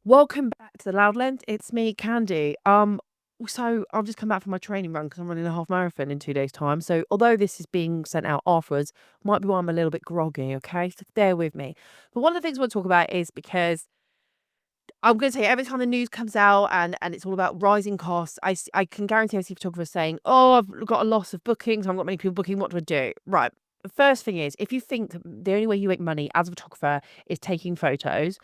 Welcome back to the Loud Lens. It's me, Khandie. So I've just come back from my training run because I'm running a half marathon in 2 days' time. So although this is being sent out afterwards, might be why I'm a little bit groggy. Okay, so bear with me. But one of the things I want to talk about is because I'm going to say every time the news comes out and it's all about rising costs, I can guarantee I see photographers saying, "Oh, I've got a loss of bookings. I've got many people booking. What do I do?" Right. The first thing is, if you think the only way you make money as a photographer is taking photos,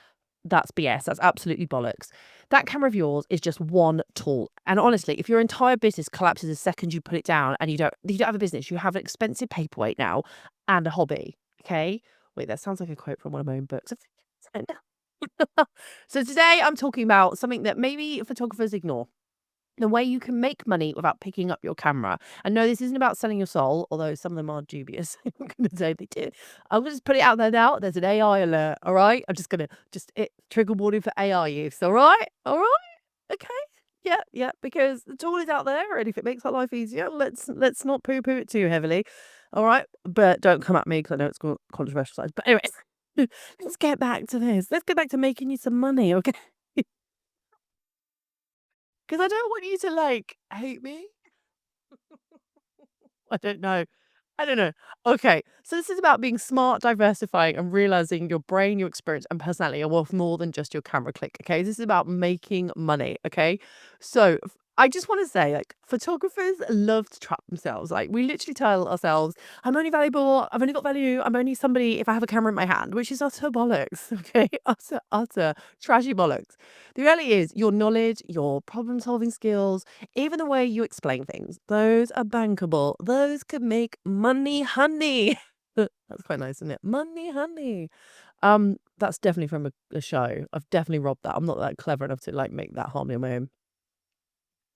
that's BS. That's absolutely bollocks. That camera of yours is just one tool. And honestly, if your entire business collapses the second you put it down and you don't have a business, you have an expensive paperweight now and a hobby. Okay. Wait, that sounds like a quote from one of my own books. So today I'm talking about something that maybe photographers ignore. The way you can make money without picking up your camera. And no, this isn't about selling your soul, although some of them are dubious. I'm going to say they do. I'll just put it out there now. There's an AI alert. All right. I'm just going to trigger warning for AI use. All right. All right. Okay. Yeah. Yeah. Because the tool is out there. And if it makes our life easier, let's not poo poo it too heavily. All right. But don't come at me because I know it's controversial sides. But anyway, let's get back to this. Let's get back to making you some money. Okay. Because I don't want you to hate me. I don't know. I don't know. Okay, so this is about being smart, diversifying, and realizing your brain, your experience, and personality are worth more than just your camera click. Okay, this is about making money. Okay, so I just want to say, photographers love to trap themselves. Like, we literally tell ourselves, "I'm only valuable. I've only got value. I'm only somebody if I have a camera in my hand," which is utter bollocks. Okay, utter trashy bollocks. The reality is, your knowledge, your problem-solving skills, even the way you explain things, those are bankable. Those could make money, honey. That's quite nice, isn't it? Money, honey. That's definitely from a show. I've definitely robbed that. I'm not that clever enough to make that harmony on my own.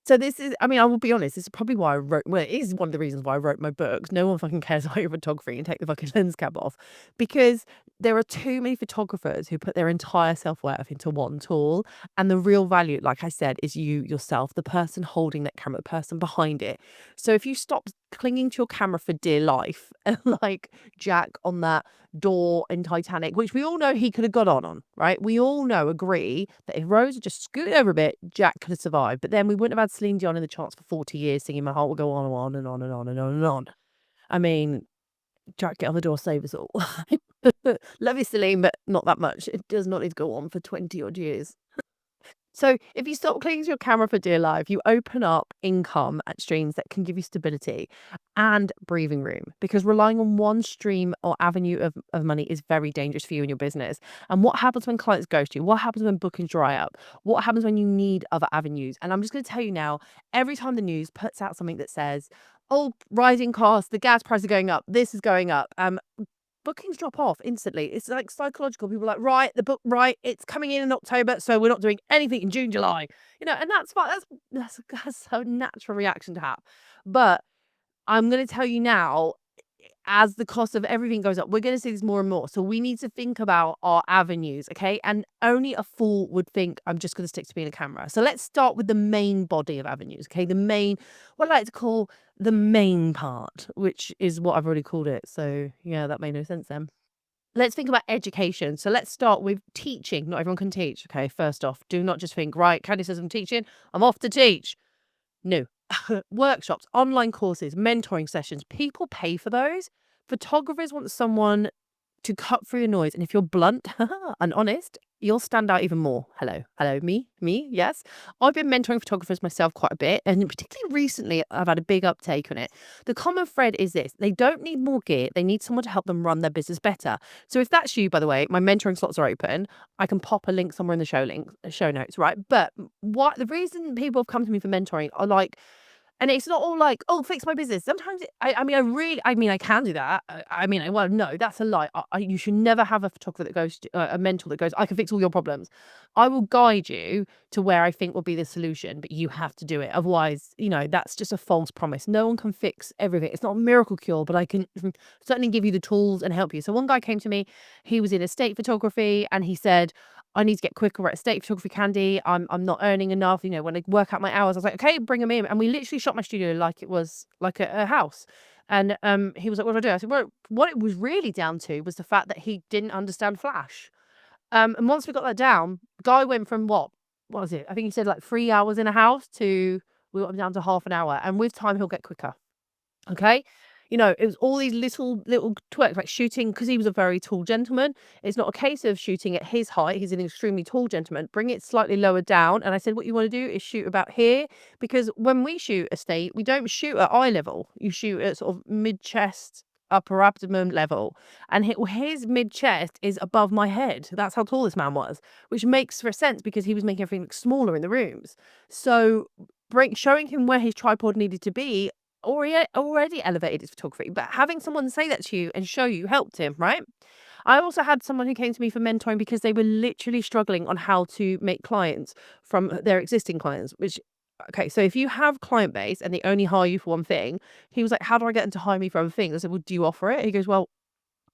So this is, I mean, I will be honest, this is probably why I wrote, well, it is one of the reasons why I wrote my books. No one fucking cares about your photography and take the fucking lens cap off because there are too many photographers who put their entire self-worth into one tool. And the real value, like I said, is you yourself, the person holding that camera, the person behind it. So if you stop clinging to your camera for dear life and like Jack on that door in Titanic, which we all know he could have got on, right? We all know, agree that if Rose had just scooted over a bit, Jack could have survived. But then we wouldn't have had Celine Dion in the charts for 40 years singing My Heart Will Go On and On and On and On and On and On. I mean, Jack, get on the door, save us all. Love you, Celine, but not that much. It does not need to go on for 20 odd years. So if you stop clinging to your camera for dear life, you open up income at streams that can give you stability and breathing room because relying on one stream or avenue of money is very dangerous for you and your business. And what happens when clients ghost you? What happens when bookings dry up? What happens when you need other avenues? And I'm just going to tell you now, every time the news puts out something that says, "Oh, rising costs, the gas prices are going up, this is going up," bookings drop off instantly. It's like psychological. People are like, right, the book, right, it's coming in October, so we're not doing anything in June, July. And that's fine. That's a natural reaction to have. But I'm going to tell you now, as the cost of everything goes up, we're going to see this more and more. So we need to think about our avenues, okay? And only a fool would think I'm just going to stick to being a camera. So let's start with the main body of avenues, okay? The main, what I like to call the main part, which is what I've already called it. So yeah, that made no sense then. Let's think about education. So let's start with teaching. Not everyone can teach. Okay, first off, do not just think, right, Khandie says I'm teaching, I'm off to teach. No. Workshops, online courses, mentoring sessions. People pay for those. Photographers want someone to cut through the noise. And if you're blunt and honest, you'll stand out even more. Hello. Hello, me, yes. I've been mentoring photographers myself quite a bit. And particularly recently, I've had a big uptake on it. The common thread is this: they don't need more gear. They need someone to help them run their business better. So if that's you, by the way, my mentoring slots are open. I can pop a link somewhere in the show notes, right? But what the reason people have come to me for mentoring are like, and it's not all like, "Oh, fix my business." Sometimes I mean, I can do that. Well, no, that's a lie. You should never have a photographer that goes to a mentor that goes, "I can fix all your problems." I will guide you to where I think will be the solution, but you have to do it. Otherwise, that's just a false promise. No one can fix everything. It's not a miracle cure, but I can certainly give you the tools and help you. So one guy came to me, he was in estate photography, and he said, "I need to get quicker at estate photography, Khandie. I'm not earning enough. When I work out my hours." I was like, "Okay, bring him in." And we literally shot my studio like it was like a house. And he was like, "What do I do?" I said, "Well, what it was really down to was the fact that he didn't understand Flash." And once we got that down, guy went from what was it? I think he said like 3 hours in a house to we got him down to half an hour, and with time, he'll get quicker. Okay? You know, it was all these little twerks, like shooting because he was a very tall gentleman. It's not a case of shooting at his height. He's an extremely tall gentleman. Bring it slightly lower down. And I said, what you want to do is shoot about here. Because when we shoot a state, we don't shoot at eye level. You shoot at sort of mid chest, upper abdomen level. And his mid chest is above my head. That's how tall this man was, which makes for sense because he was making everything look smaller in the rooms. So showing him where his tripod needed to be already elevated his photography, but having someone say that to you and show you helped him, right? I also had someone who came to me for mentoring because they were literally struggling on how to make clients from their existing clients, which okay, so if you have client base and they only hire you for one thing, he was like, how do I get them to hire me for other things? I said, well, do you offer it? He goes, well,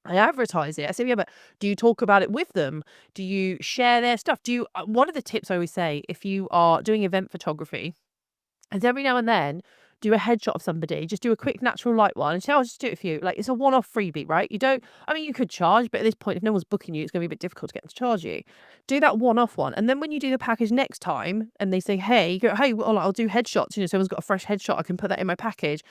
I advertise it. I said, yeah, but do you talk about it with them? Do you share their stuff? Do you, one of the tips I always say, if you are doing event photography, is every now and then do a headshot of somebody, just do a quick natural light one and say, I'll just do it for you. Like it's a one-off freebie, right? You don't, I mean, you could charge, but at this point, if no one's booking you, it's going to be a bit difficult to get them to charge you. Do that one-off one. And then when you do the package next time and they say, hey, you go, hey, well, I'll do headshots. You know, someone's got a fresh headshot, I can put that in my package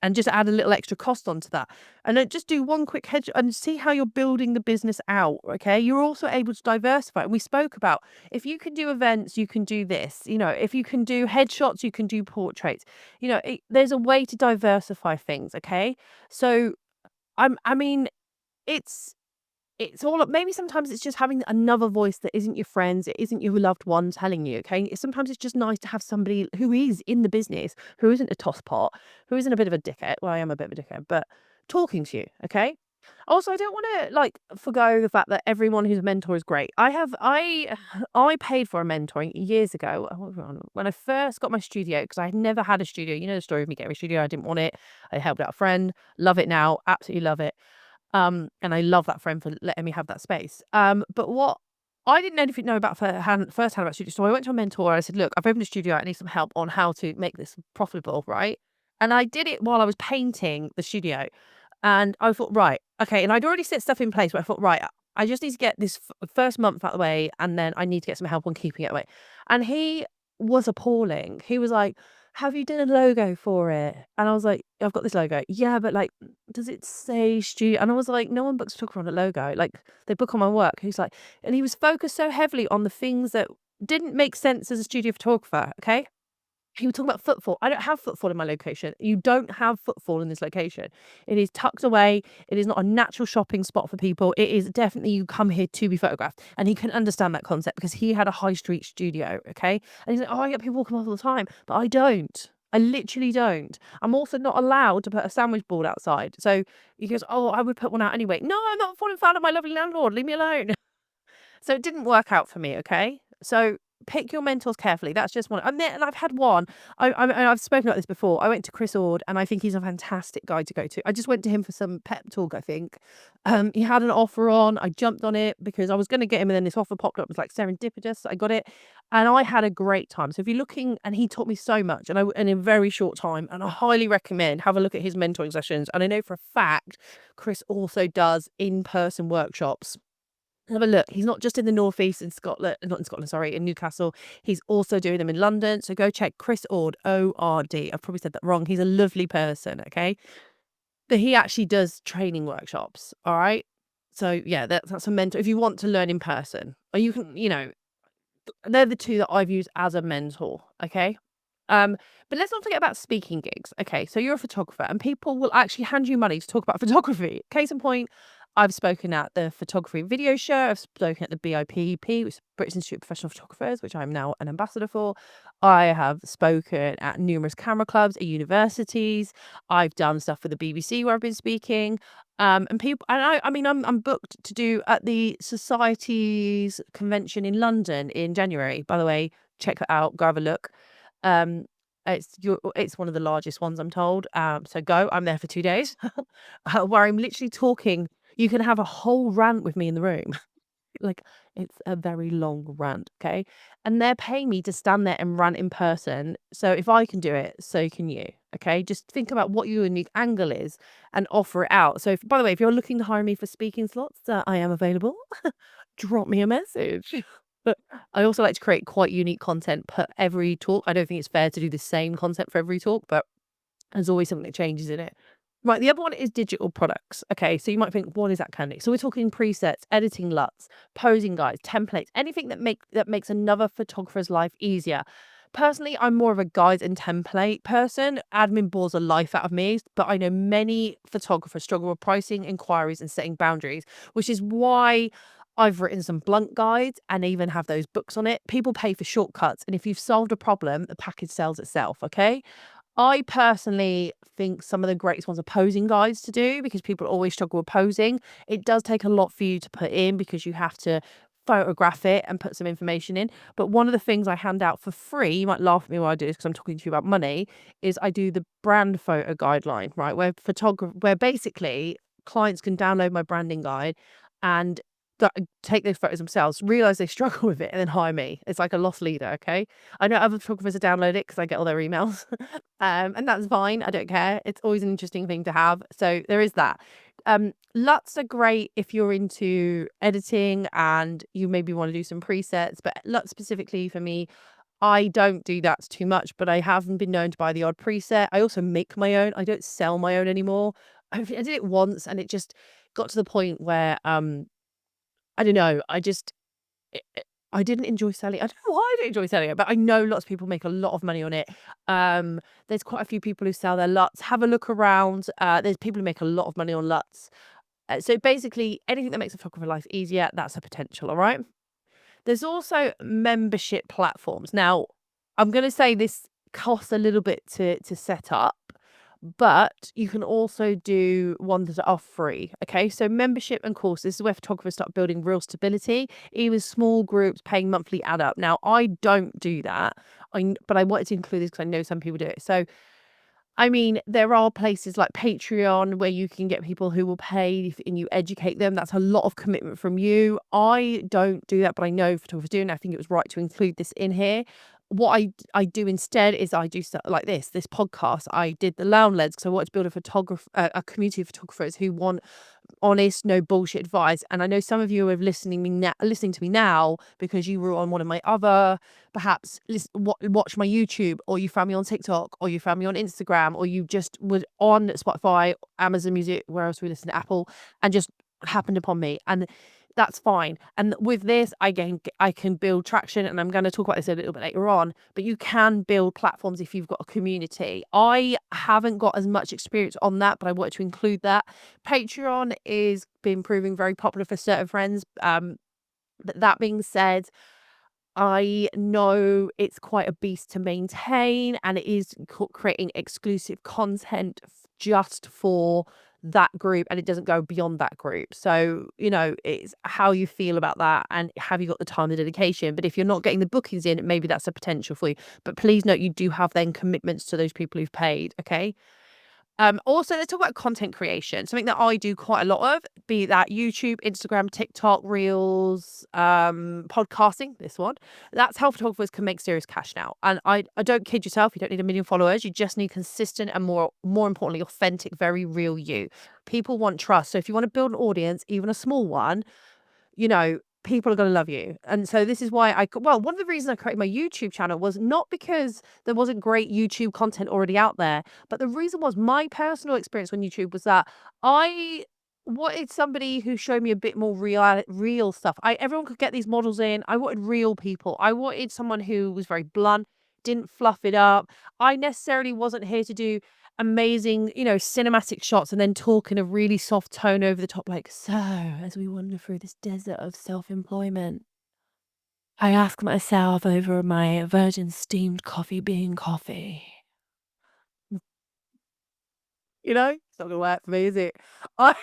and just add a little extra cost onto that. And then just do one quick headshot and see how you're building the business out. Okay. You're also able to diversify. And we spoke about if you can do events, you can do this. You know, if you can do headshots, you can do portraits. You know, there's a way to diversify things, okay? So, I mean, it's it's all maybe sometimes it's just having another voice that isn't your friends, it isn't your loved one telling you, okay? Sometimes it's just nice to have somebody who is in the business, who isn't a tosspot, who isn't a bit of a dickhead. Well, I am a bit of a dickhead, but talking to you, okay? Also, I don't wanna, like, forgo the fact that everyone who's a mentor is great. I paid for a mentoring years ago, when I first got my studio, because I had never had a studio. You know the story of me getting a studio, I didn't want it. I helped out a friend, love it now, absolutely love it. And I love that friend for letting me have that space. But what I didn't know about firsthand about studio, so I went to a mentor, I said, "Look, I've opened a studio, I need some help on how to make this profitable," right? And I did it while I was painting the studio. And I thought, right, okay. And I'd already set stuff in place, but I thought, right, I just need to get this first month out of the way, and then I need to get some help on keeping it away. And he was appalling. He was like, have you done a logo for it? And I was like, I've got this logo. Yeah, but like, does it say studio? And I was like, no one books a photographer on a logo. Like, they book on my work. He's like, and he was focused so heavily on the things that didn't make sense as a studio photographer. Okay. He was talking about footfall. I don't have footfall in my location. You don't have footfall in this location. It is tucked away. It is not a natural shopping spot for people. It is definitely you come here to be photographed. And he can understand that concept because he had a high street studio, okay? And he's like, oh, I get people walking all the time. But I don't. I literally don't. I'm also not allowed to put a sandwich board outside. So he goes, oh, I would put one out anyway. No, I'm not falling foul of my lovely landlord. Leave me alone. So it didn't work out for me, okay? So pick your mentors carefully. That's just one. And I've had one. I've spoken about this before. I went to Chris Ord, and I think he's a fantastic guy to go to. I just went to him for some pep talk, I think. He had an offer on. I jumped on it because I was going to get him, and then this offer popped up. It was like serendipitous. I got it, and I had a great time. So if you're looking, and he taught me so much, and in a very short time, and I highly recommend have a look at his mentoring sessions. And I know for a fact Chris also does in-person workshops. Have a look. He's not just in the northeast in Scotland, not in Scotland, sorry, in Newcastle. He's also doing them in London. So go check Chris Ord, O-R-D. I've probably said that wrong. He's a lovely person, okay? But he actually does training workshops, all right? So yeah, that's a mentor. If you want to learn in person, or you can, you know, they're the two that I've used as a mentor, okay? But let's not forget about speaking gigs. Okay, so you're a photographer and people will actually hand you money to talk about photography. Case in point, I've spoken at the Photography Video Show. I've spoken at the BIPEP, which is British Institute of Professional Photographers, which I'm now an ambassador for. I have spoken at numerous camera clubs at universities. I've done stuff for the BBC where I've been speaking. And people, and I mean, I'm booked to do at the Society's convention in London in January. By the way, check that out. Go have a look. Um, it's one of the largest ones, I'm told. So go. I'm there for 2 days, where I'm literally talking. You can have a whole rant with me in the room. Like, it's a very long rant, okay? And they're paying me to stand there and rant in person. So if I can do it, so can you, okay? Just think about what your unique angle is and offer it out. So, if, by the way, if you're looking to hire me for speaking slots, I am available. Drop me a message. But I also like to create quite unique content per every talk. I don't think it's fair to do the same content for every talk, but there's always something that changes in it. Right, the other one is digital products. Okay, so you might think, what is that, Khandie? So we're talking presets, editing LUTs, posing guides, templates, anything that makes another photographer's life easier. Personally, I'm more of a guide and template person. Admin bores the life out of me, but I know many photographers struggle with pricing, inquiries, and setting boundaries, which is why I've written some blunt guides and even have those books on it. People pay for shortcuts, and if you've solved a problem, the package sells itself. Okay. I personally think some of the greatest ones are posing guides to do because people always struggle with posing. It does take a lot for you to put in because you have to photograph it and put some information in. But one of the things I hand out for free, you might laugh at me while I do this because I'm talking to you about money, is I do the brand photo guideline, right? Where basically clients can download my branding guide and take those photos themselves, realize they struggle with it, and then hire me. It's like a lost leader, okay? I know other photographers have downloaded it because I get all their emails. And that's fine. I don't care. It's always an interesting thing to have. So there is that. LUTs are great if you're into editing and you maybe want to do some presets, but LUT specifically for me, I don't do that too much, but I haven't been known to buy the odd preset. I also make my own. I don't sell my own anymore. I did it once and it just got to the point where I don't know, I didn't enjoy selling. I don't know why I didn't enjoy selling it, but I know lots of people make a lot of money on it. There's quite a few people who sell their LUTs. Have a look around. There's people who make a lot of money on LUTs. So basically, anything that makes a photographer life easier, that's a potential, all right? There's also membership platforms. Now, I'm gonna say this costs a little bit to set up, but you can also do ones that are free. Okay, so membership and courses is where photographers start building real stability. Even small groups paying monthly add up. Now, I don't do that. But I wanted to include this because I know some people do it. So I mean, there are places like Patreon where you can get people who will pay and you educate them. That's a lot of commitment from you. I don't do that, but I know photographers do, and I think it was right to include this in here. What I do instead is I do stuff like this podcast. I did the Lounge Leds because I wanted to build a community of photographers who want honest, no bullshit advice. And I know some of you are listening to me now because you were on one of my other, perhaps watch my YouTube, or you found me on TikTok, or you found me on Instagram, or you just were on Spotify, Amazon Music, where else we listen to Apple, and just happened upon me. And that's fine. And with this, I can build traction, and I'm going to talk about this a little bit later on, but you can build platforms if you've got a community. I haven't got as much experience on that, but I wanted to include that. Patreon is been proving very popular for certain friends. But that being said, I know it's quite a beast to maintain, and it is creating exclusive content just for that group, and it doesn't go beyond that group. So, it's how you feel about that, and have you got the time and dedication? But if you're not getting the bookings in, maybe that's a potential for you. But please note, you do have then commitments to those people who've paid. Okay. Also, let's talk about content creation. Something that I do quite a lot of, be that YouTube, Instagram, TikTok, Reels, podcasting, this one. That's how photographers can make serious cash now. And I don't kid yourself, you don't need 1 million followers. You just need consistent and more importantly, authentic, very real you. People want trust. So if you want to build an audience, even a small one, people are going to love you. And so this is why one of the reasons I created my YouTube channel was not because there wasn't great YouTube content already out there, but the reason was my personal experience on YouTube was that I wanted somebody who showed me a bit more real stuff. Everyone could get these models in. I wanted real people. I wanted someone who was very blunt, didn't fluff it up. I necessarily wasn't here to do amazing, cinematic shots and then talk in a really soft tone over the top, like, so as we wander through this desert of self-employment, I ask myself over my virgin steamed coffee bean coffee. It's not gonna work for me, is it? I,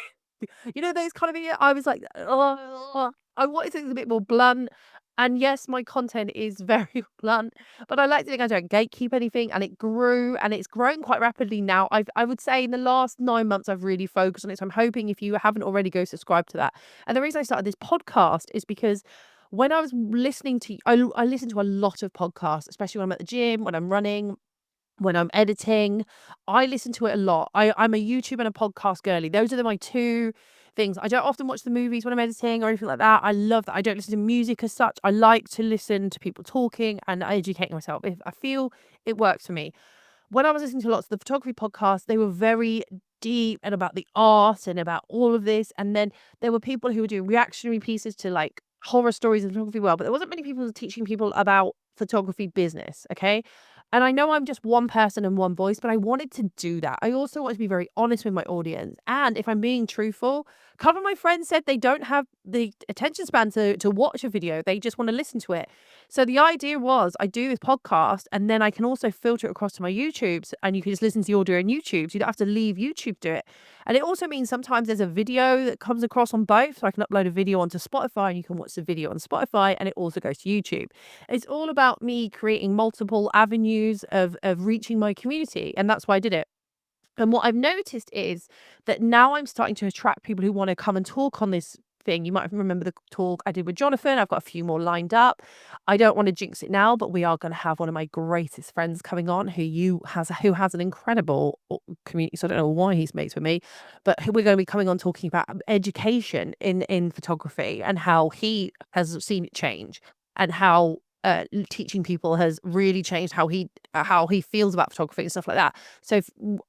those kind of videos, I was like, oh, I wanted things a bit more blunt. And yes, my content is very blunt, but I like to think I don't gatekeep anything, and it grew and it's grown quite rapidly now. I would say in the last 9 months, I've really focused on it. So I'm hoping if you haven't already, go subscribe to that. And the reason I started this podcast is because when I was listening to, I listen to a lot of podcasts, especially when I'm at the gym, when I'm running, when I'm editing. I listen to it a lot. I'm a YouTube and a podcast girly. Those are my two things. I don't often watch the movies when I'm editing or anything like that. I love that. I don't listen to music as such. I like to listen to people talking and educating myself. If I feel it works for me. When I was listening to lots of the photography podcasts, they were very deep and about the art and about all of this. And then there were people who were doing reactionary pieces to like horror stories in the photography world, but there wasn't many people teaching people about photography business. Okay. And I know I'm just one person and one voice, but I wanted to do that. I also want to be very honest with my audience. And if I'm being truthful, a couple of my friends said they don't have the attention span to watch a video. They just want to listen to it. So the idea was I do this podcast and then I can also filter it across to my YouTubes, and you can just listen to the audio on YouTube. So you don't have to leave YouTube to do it. And it also means sometimes there's a video that comes across on both. So I can upload a video onto Spotify and you can watch the video on Spotify, and it also goes to YouTube. It's all about me creating multiple avenues of reaching my community. And that's why I did it. And what I've noticed is that now I'm starting to attract people who want to come and talk on this thing. You might remember the talk I did with Jonathan. I've got a few more lined up. I don't want to jinx it now, but we are going to have one of my greatest friends coming on who has an incredible community. So I don't know why he's mates with me, but we're going to be coming on talking about education in photography and how he has seen it change, and how teaching people has really changed how he feels about photography and stuff like that. So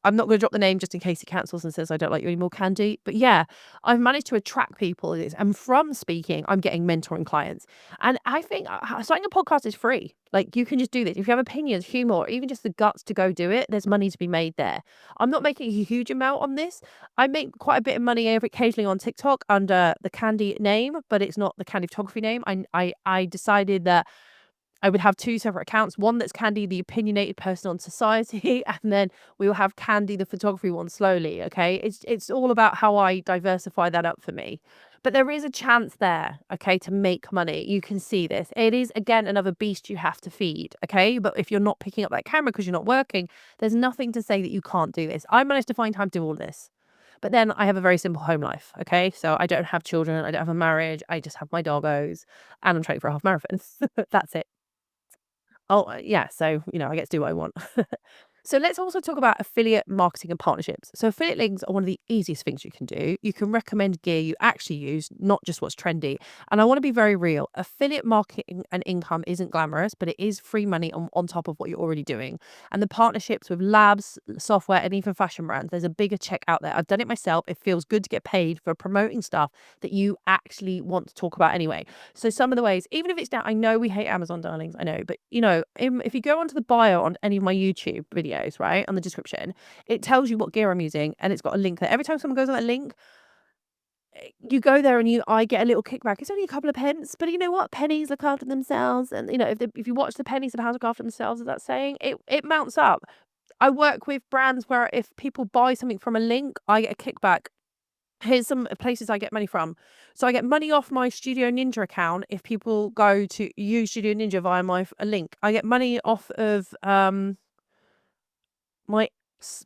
I'm not going to drop the name just in case he cancels and says I don't like you anymore, Khandie. But yeah, I've managed to attract people. And from speaking, I'm getting mentoring clients. And I think starting a podcast is free. Like, you can just do this. If you have opinions, humor, or even just the guts to go do it, there's money to be made there. I'm not making a huge amount on this. I make quite a bit of money occasionally on TikTok under the Khandie name, but it's not the Khandie photography name. I decided that I would have two separate accounts. One that's Khandie, the opinionated person on society, and then we will have Khandie, the photography one, slowly. Okay, it's all about how I diversify that up for me. But there is a chance there, okay, to make money. You can see this. It is again another beast you have to feed. Okay, but if you're not picking up that camera because you're not working, there's nothing to say that you can't do this. I managed to find time to do all this. But then I have a very simple home life, okay? So I don't have children, I don't have a marriage, I just have my doggos, and I'm training for a half marathon. That's it. Oh, yeah, so, I get to do what I want. So let's also talk about affiliate marketing and partnerships. So affiliate links are one of the easiest things you can do. You can recommend gear you actually use, not just what's trendy. And I want to be very real. Affiliate marketing and income isn't glamorous, but it is free money on top of what you're already doing. And the partnerships with labs, software, and even fashion brands, there's a bigger check out there. I've done it myself. It feels good to get paid for promoting stuff that you actually want to talk about anyway. So some of the ways, even if it's down, I know we hate Amazon, darlings, I know, but if you go onto the bio on any of my YouTube videos, right, on the description, it tells you what gear I'm using, and it's got a link there. Every time someone goes on that link, you go there and I get a little kickback. It's only a couple of pence, but you know what? Pennies look after themselves, and if you watch the pennies, the pounds look after themselves. Is that saying? It mounts up. I work with brands where if people buy something from a link, I get a kickback. Here's some places I get money from. So I get money off my Studio Ninja account if people go to use Studio Ninja via a link. I get money off of my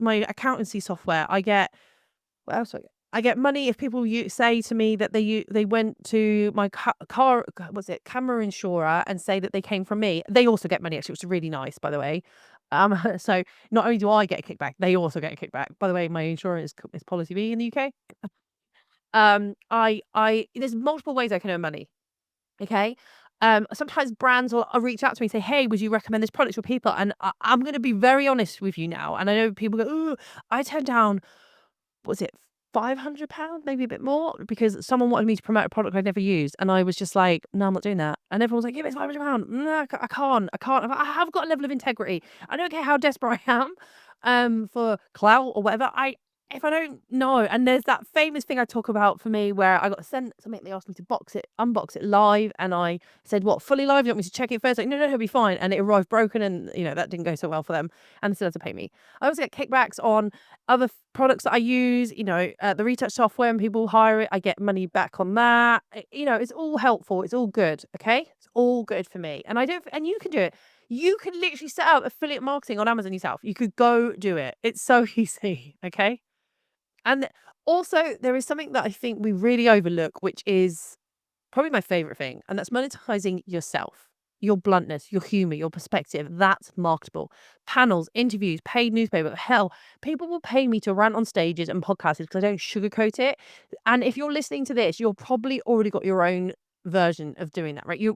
my accountancy software. I get what else? I get money if people say to me that they went to my car, was it camera insurer, and say that they came from me. They also get money actually, which is really nice, by the way. So not only do I get a kickback, they also get a kickback. By the way, my insurance is Policy B in the UK. I there's multiple ways I can earn money. Okay. Sometimes brands will reach out to me and say, "Hey, would you recommend this product to people?" And I'm going to be very honest with you now. And I know people go, "Oh, I turned down, what was it, £500, maybe a bit more, because someone wanted me to promote a product I'd never used." And I was just like, "No, I'm not doing that." And everyone was like, "Yeah, but it's £500. No, I can't. I can't. I have got a level of integrity. I don't care how desperate I am, for clout or whatever. If I don't know." And there's that famous thing I talk about for me where I got sent something, they asked me to unbox it live, and I said, "What, fully live? You want me to check it first?" Like, no, he'll be fine. And it arrived broken, and that didn't go so well for them, and they still had to pay me. I also get kickbacks on other products that I use, the retouch software, and people hire it, I get money back on that. It's all helpful. It's all good. Okay. It's all good for me. And I don't, and you can do it. You can literally set up affiliate marketing on Amazon yourself. You could go do it. It's so easy. Okay. And also, there is something that I think we really overlook, which is probably my favorite thing, and that's monetizing yourself, your bluntness, your humor, your perspective. That's marketable. Panels, interviews, paid newspaper. Hell, people will pay me to rant on stages and podcasts because I don't sugarcoat it. And if you're listening to this, you're probably already got your own version of doing that, right? You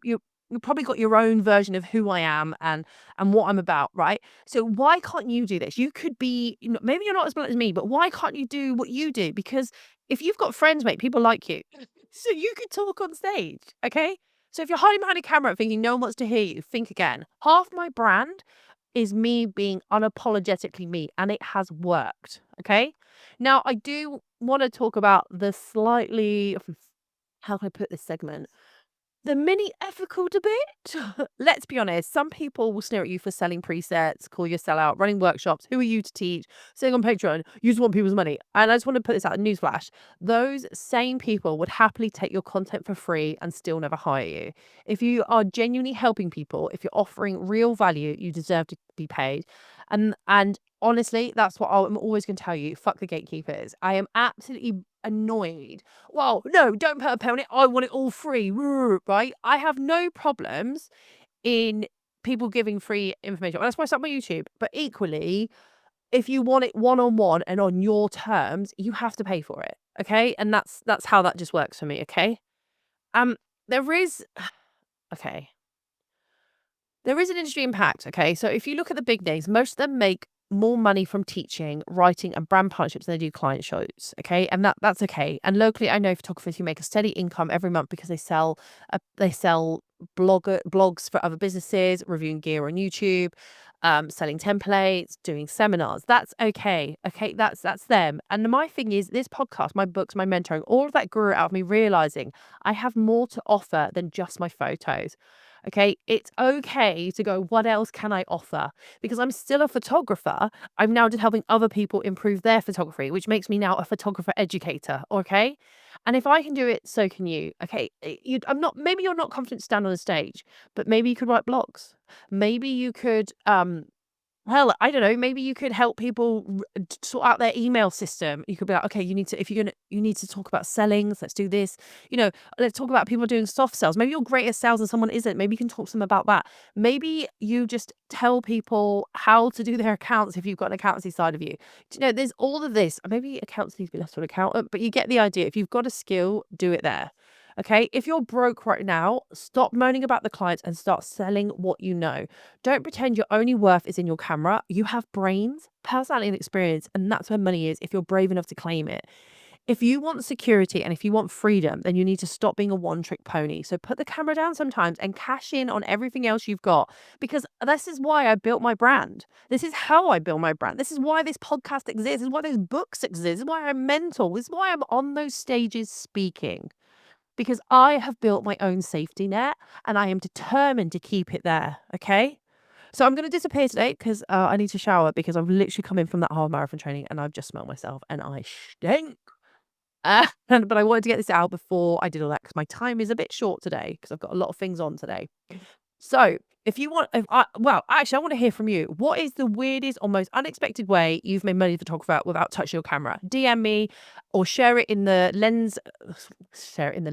probably got your own version of who I am and what I'm about, right? So why can't you do this? You could be, maybe you're not as blunt as me, but why can't you do what you do? Because if you've got friends, mate, people like you. So you could talk on stage, okay? So if you're hiding behind a camera thinking no one wants to hear you, think again. Half my brand is me being unapologetically me, and it has worked, okay? Now, I do want to talk about the slightly, how can I put this segment? The mini ethical debate. Let's be honest, some people will sneer at you for selling presets, call you a sellout, running workshops. Who are you to teach? Saying on Patreon, you just want people's money. And I just want to put this out, newsflash. Those same people would happily take your content for free and still never hire you. If you are genuinely helping people, if you're offering real value, you deserve to be paid. And honestly, that's what I'm always going to tell you. Fuck the gatekeepers. I am absolutely annoyed. Well, no, don't put a pay on it. I want it all free, right? I have no problems in people giving free information. That's why I start my YouTube. But equally, if you want it one-on-one and on your terms, you have to pay for it. Okay. And that's how that just works for me. Okay. Um, there is okay. There is an industry impact, okay? So if you look at the big names, most of them make more money from teaching, writing, and brand partnerships than they do client shows, okay? And that's okay. And locally, I know photographers who make a steady income every month because they sell blogs for other businesses, reviewing gear on YouTube, selling templates, doing seminars. That's okay. Okay, that's them. And my thing is, this podcast, my books, my mentoring, all of that grew out of me realizing I have more to offer than just my photos. Okay, it's okay to go, what else can I offer? Because I'm still a photographer. I'm now just helping other people improve their photography, which makes me now a photographer educator. Okay. And if I can do it, so can you. Okay. Maybe you're not confident to stand on a stage, but maybe you could write blogs. Maybe you could, hell, I don't know. Maybe you could help people sort out their email system. You could be like, okay, you need to talk about sellings. Let's do this. Let's talk about people doing soft sales. Maybe you're great at sales and someone isn't. Maybe you can talk to them about that. Maybe you just tell people how to do their accounts if you've got an accountancy side of you. There's all of this. Maybe accounts need to be left to an accountant, but you get the idea. If you've got a skill, do it there. Okay. If you're broke right now, stop moaning about the clients and start selling what you know. Don't pretend your only worth is in your camera. You have brains, personality, and experience, and that's where money is if you're brave enough to claim it. If you want security and if you want freedom, then you need to stop being a one-trick pony. So put the camera down sometimes and cash in on everything else you've got, because this is why I built my brand. This is how I built my brand. This is why this podcast exists. This is why those books exist. This is why I mentor. This is why I'm on those stages speaking. Because I have built my own safety net and I am determined to keep it there. Okay. So I'm going to disappear today because I need to shower because I've literally come in from that half marathon training and I've just smelled myself and I stink. But I wanted to get this out before I did all that because my time is a bit short today because I've got a lot of things on today. So if you want, actually, I want to hear from you. What is the weirdest or most unexpected way you've made money as a photographer without touching your camera? DM me or share it in the lens, in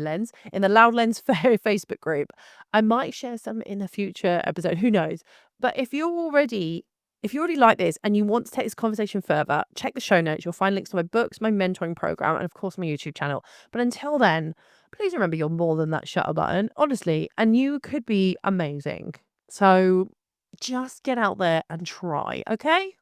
the Loud Lens Facebook group. I might share some in a future episode. Who knows? But if you already like this and you want to take this conversation further, check the show notes. You'll find links to my books, my mentoring program, and of course my YouTube channel. But until then, please remember you're more than that shutter button, honestly, and you could be amazing. So just get out there and try, okay?